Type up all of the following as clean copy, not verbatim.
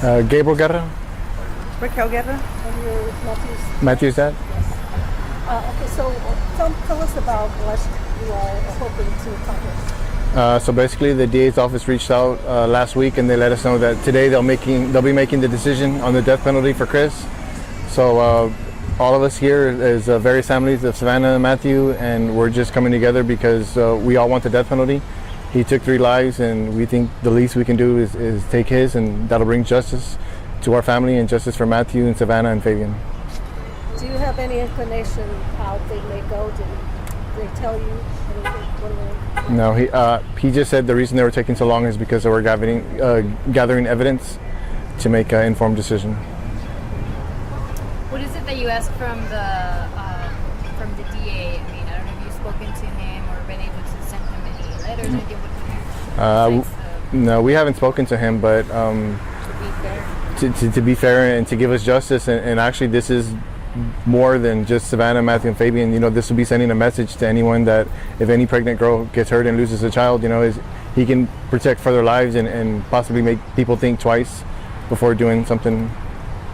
Gabriel Guerra, Raquel Guerra, and you're Matthew's. Matthew's dad. Okay, so tell us about what you are hoping to accomplish. So basically, the DA's office reached out last week, and they let us know that today they'll be making the decision on the death penalty for Chris. So all of us here is various families of Savannah and Matthew, and we're just coming together because we all want the death penalty. He took 3 lives, and we think the least we can do is take his, and that'll bring justice to our family and justice for Matthew and Savannah and Fabian. Do you have any inclination how they may go? Did they tell you anything? No, he just said the reason they were taking so long is because they were gathering evidence to make an informed decision. What is it that you asked from the DA? I mean, I don't know if you've spoken to him or been able to send him any letters or anything. No, we haven't spoken to him, but to be fair and to give us justice, and actually this is more than just Savannah, Matthew, and Fabian. You know, this will be sending a message to anyone that if any pregnant girl gets hurt and loses a child, you know, he can protect further lives and possibly make people think twice before doing something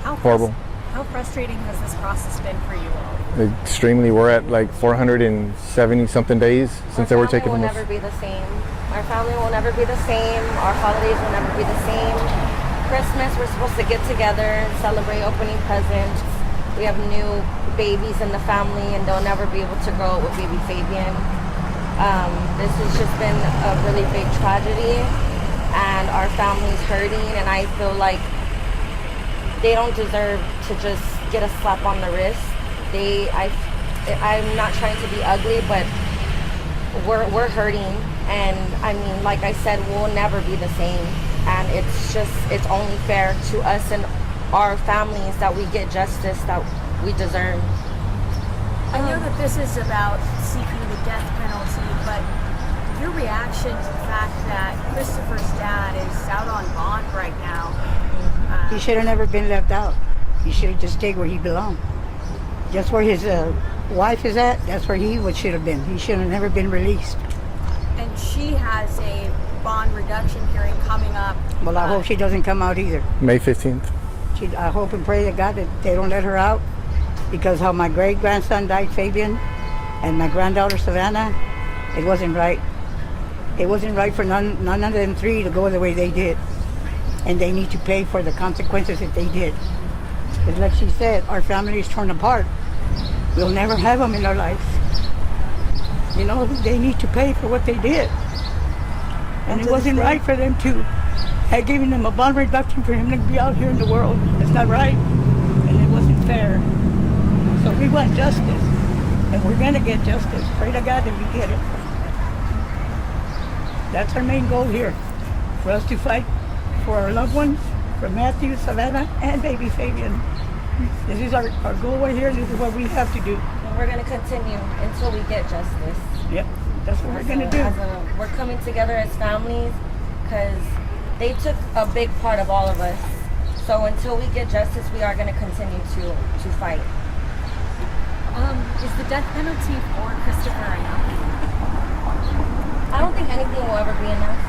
horrible. How frustrating has this process been for you all? Extremely. We're at like 470 something days since they were taken from us. Our family will never be the same. Our family will never be the same. Our holidays will never be the same. Christmas, we're supposed to get together and celebrate opening presents. We have new babies in the family, and they'll never be able to grow up with baby Fabian. This has just been a really big tragedy, and our family's hurting, and I feel like they don't deserve to just get a slap on the wrist. I'm not trying to be ugly, but we're hurting, and I mean, like I said, we'll never be the same, and it's only fair to us and our families that we get justice that we deserve. I know that this is about seeking the death penalty, but your reaction to the fact that Christopher's dad is out on bond right now. He should have never been left out. He should have just stayed where he belonged. Just where his wife is at, that's where he should have been. He should have never been released. And she has a bond reduction hearing coming up. Well, I hope she doesn't come out either. May 15th. I hope and pray to God that they don't let her out, because how my great-grandson died, Fabian, and my granddaughter, Savannah, it wasn't right. It wasn't right for none of them 3 to go the way they did. And they need to pay for the consequences that they did. Because like she said, our family is torn apart. We'll never have them in our lives. You know, they need to pay for what they did. And it wasn't right for them to have given them a bond reduction for him to be out here in the world. It's not right. And it wasn't fair. So we want justice. And we're going to get justice. Pray to God that we get it. That's our main goal here. For us to fight for our loved ones, for Matthew, Savannah, and baby Fabian. This is our goal right here. This is what we have to do. And we're going to continue until we get justice. Yep, that's what we're going to do. We're coming together as families because they took a big part of all of us. So until we get justice, we are going to continue to fight. Is the death penalty for Christopher enough? I don't think anything will ever be enough.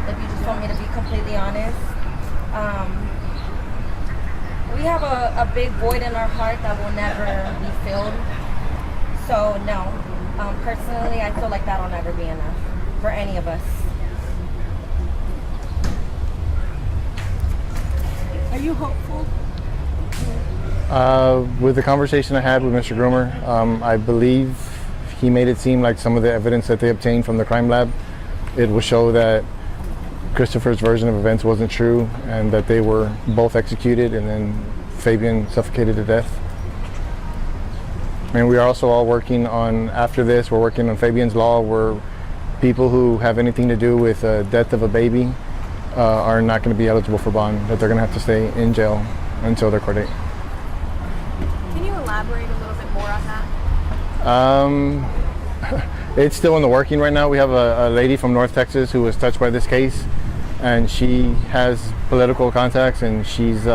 If you just want me to be completely honest. We have a big void in our heart that will never be filled. So no, personally, I feel like that'll never be enough for any of us. Are you hopeful? With the conversation I had with Mr. Groomer, I believe he made it seem like some of the evidence that they obtained from the crime lab, it will show that Christopher's version of events wasn't true and that they were both executed and then Fabian suffocated to death. And we are also all working on, after this, we're working on Fabian's Law, where people who have anything to do with the death of a baby are not going to be eligible for bond, that they're going to have to stay in jail until their court date. Can you elaborate a little bit more on that? It's still in the working right now. We have a lady from North Texas who was touched by this case, and she has political contacts, and she's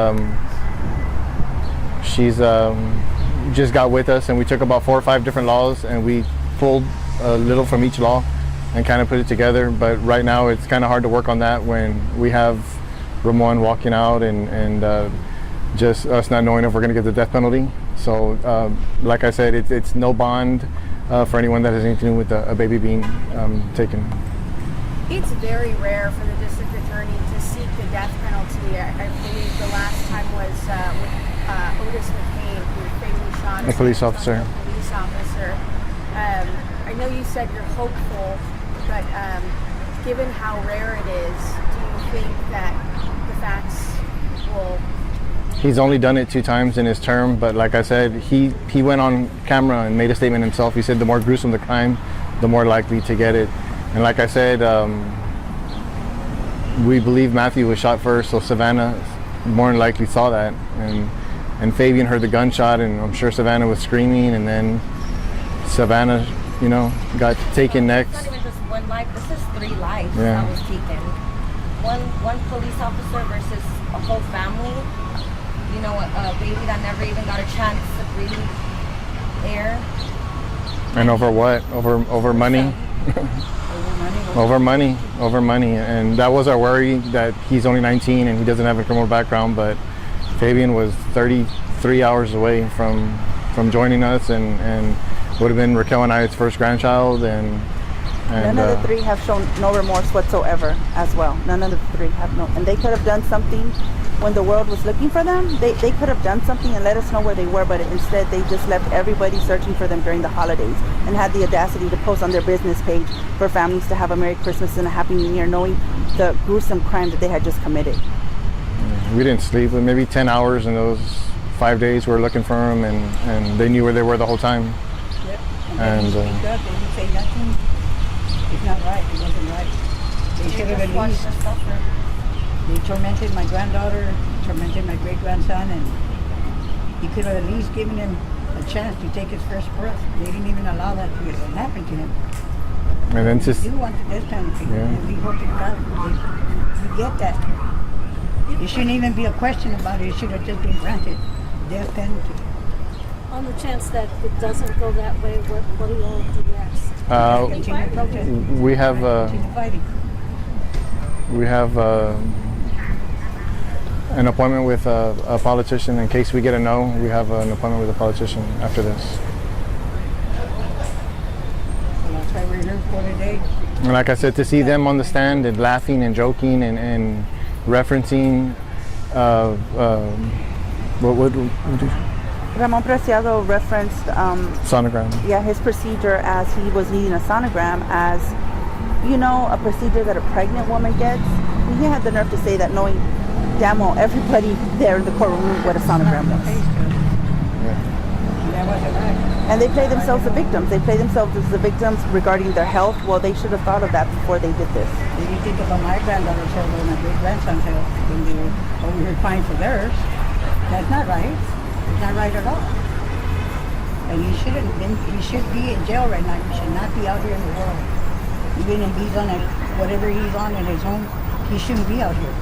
just got with us, and we took about 4 or 5 different laws and we pulled a little from each law and kind of put it together. But right now it's kind of hard to work on that when we have Ramon walking out and just us not knowing if we're going to get the death penalty. So, like I said, it's no bond for anyone that has anything to do with a baby being taken. It's very rare for the district attorney to seek the death penalty. I believe the last time was with Otis McCain, who fatally shot A police officer. A police officer. I know you said you're hopeful, but given how rare it is, do you think that the facts will... He's only done it 2 times in his term, but like I said, he went on camera and made a statement himself. He said the more gruesome the crime, the more likely to get it. And like I said, we believe Matthew was shot first, so Savannah more than likely saw that. And Fabian heard the gunshot, and I'm sure Savannah was screaming, and then Savannah, you know, got taken next. It's not even just one life, this is 3 lives Yeah. that was taken. One police officer versus a whole family. You know, a baby that never even got a chance to breathe air. And over what? Over money? Over money. And that was our worry, that he's only 19 and he doesn't have a criminal background, but Fabian was 33 hours away from joining us and would have been Raquel and I's first grandchild. And None of the 3 have shown no remorse whatsoever as well. None of the 3 have no, and they could have done something when the world was looking for them. They could have done something and let us know where they were, but instead they just left everybody searching for them during the holidays and had the audacity to post on their business page for families to have a Merry Christmas and a Happy New Year, knowing the gruesome crime that they had just committed. we didn't sleep, but maybe 10 hours in those 5 days we were looking for them, and they knew where they were the whole time. Yep. And, And they speak up, they didn't say nothing. It's not right, it wasn't right. They should have at least, they tormented my granddaughter, tormented my great-grandson, and he could have at least given him a chance to take his first breath. They didn't even allow that to happen to him. And then just, We do want the death penalty, Yeah. and we hope to God we get that. It shouldn't even be a question about it, it should have just been granted, death penalty. On the chance that it doesn't go that way, what do you all do next? Continue protesting. we have Continue fighting. an appointment with a politician. In case we get a no, we have an appointment with a politician after this. So that's why we're here for today. And like I said, to see them on the stand and laughing and joking and referencing what Ramon Preciado referenced sonogram. his procedure as he was needing a sonogram as, you know, a procedure that a pregnant woman gets. He had the nerve to say that, knowing damn well everybody there in the courtroom knew what a sonogram was. That wasn't right. And they play themselves the victims. They play themselves as the victims regarding their health. Well, they should have thought of that before they did this. They didn't think about my granddaughter's health or my great-grandson's health when they were over here crying for theirs. That's not right. It's not right at all. And he shouldn't have been, he should be in jail right now. He should not be out here in the world. Even if he's on whatever he's on in his home, he shouldn't be out here.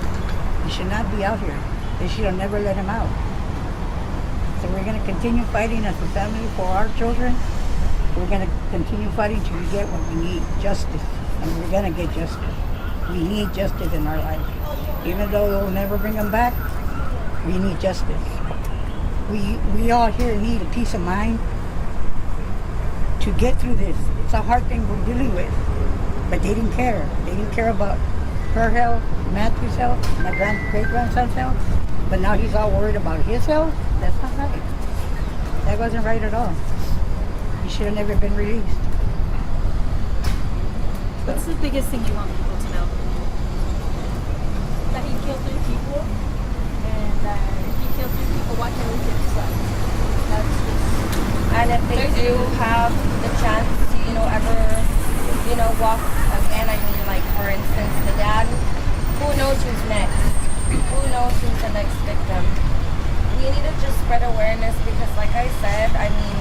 He should not be out here. They should have never let him out. So we're going to continue fighting as a family for our children. We're going to continue fighting till we get what we need, justice. And we're going to get justice. We need justice in our life. Even though they'll never bring them back, we need justice. We all here need a peace of mind to get through this. It's a hard thing we're dealing with. But they didn't care. They didn't care about her health, Matthew's health, my great-grandson's health. But now he's all worried about his health? That's not right. That wasn't right at all. He should have never been released. What's the biggest thing you want people to know? That he killed 3 people, and if he killed 3 people, why can't we kill his son? That's just... And if they do have the chance to, ever, walk again, I mean, like, for instance, the dad, who knows who's next? Who knows who's the next victim? We need to just spread awareness because, like I said, I mean,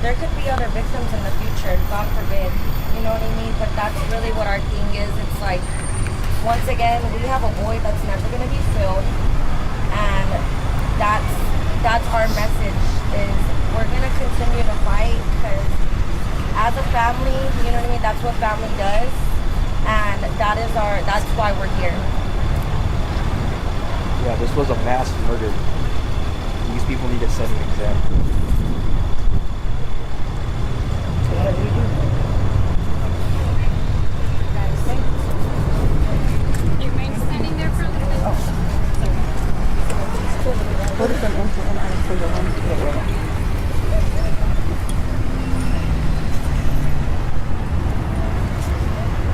there could be other victims in the future, God forbid. You know what I mean? But that's really what our thing is. It's like, once again, we have a void that's never going to be filled. And that's our message, is we're going to continue to fight because as a family, you know what I mean? That's what family does. And that's why we're here. Yeah, this was a mass murder. These people need to set an example.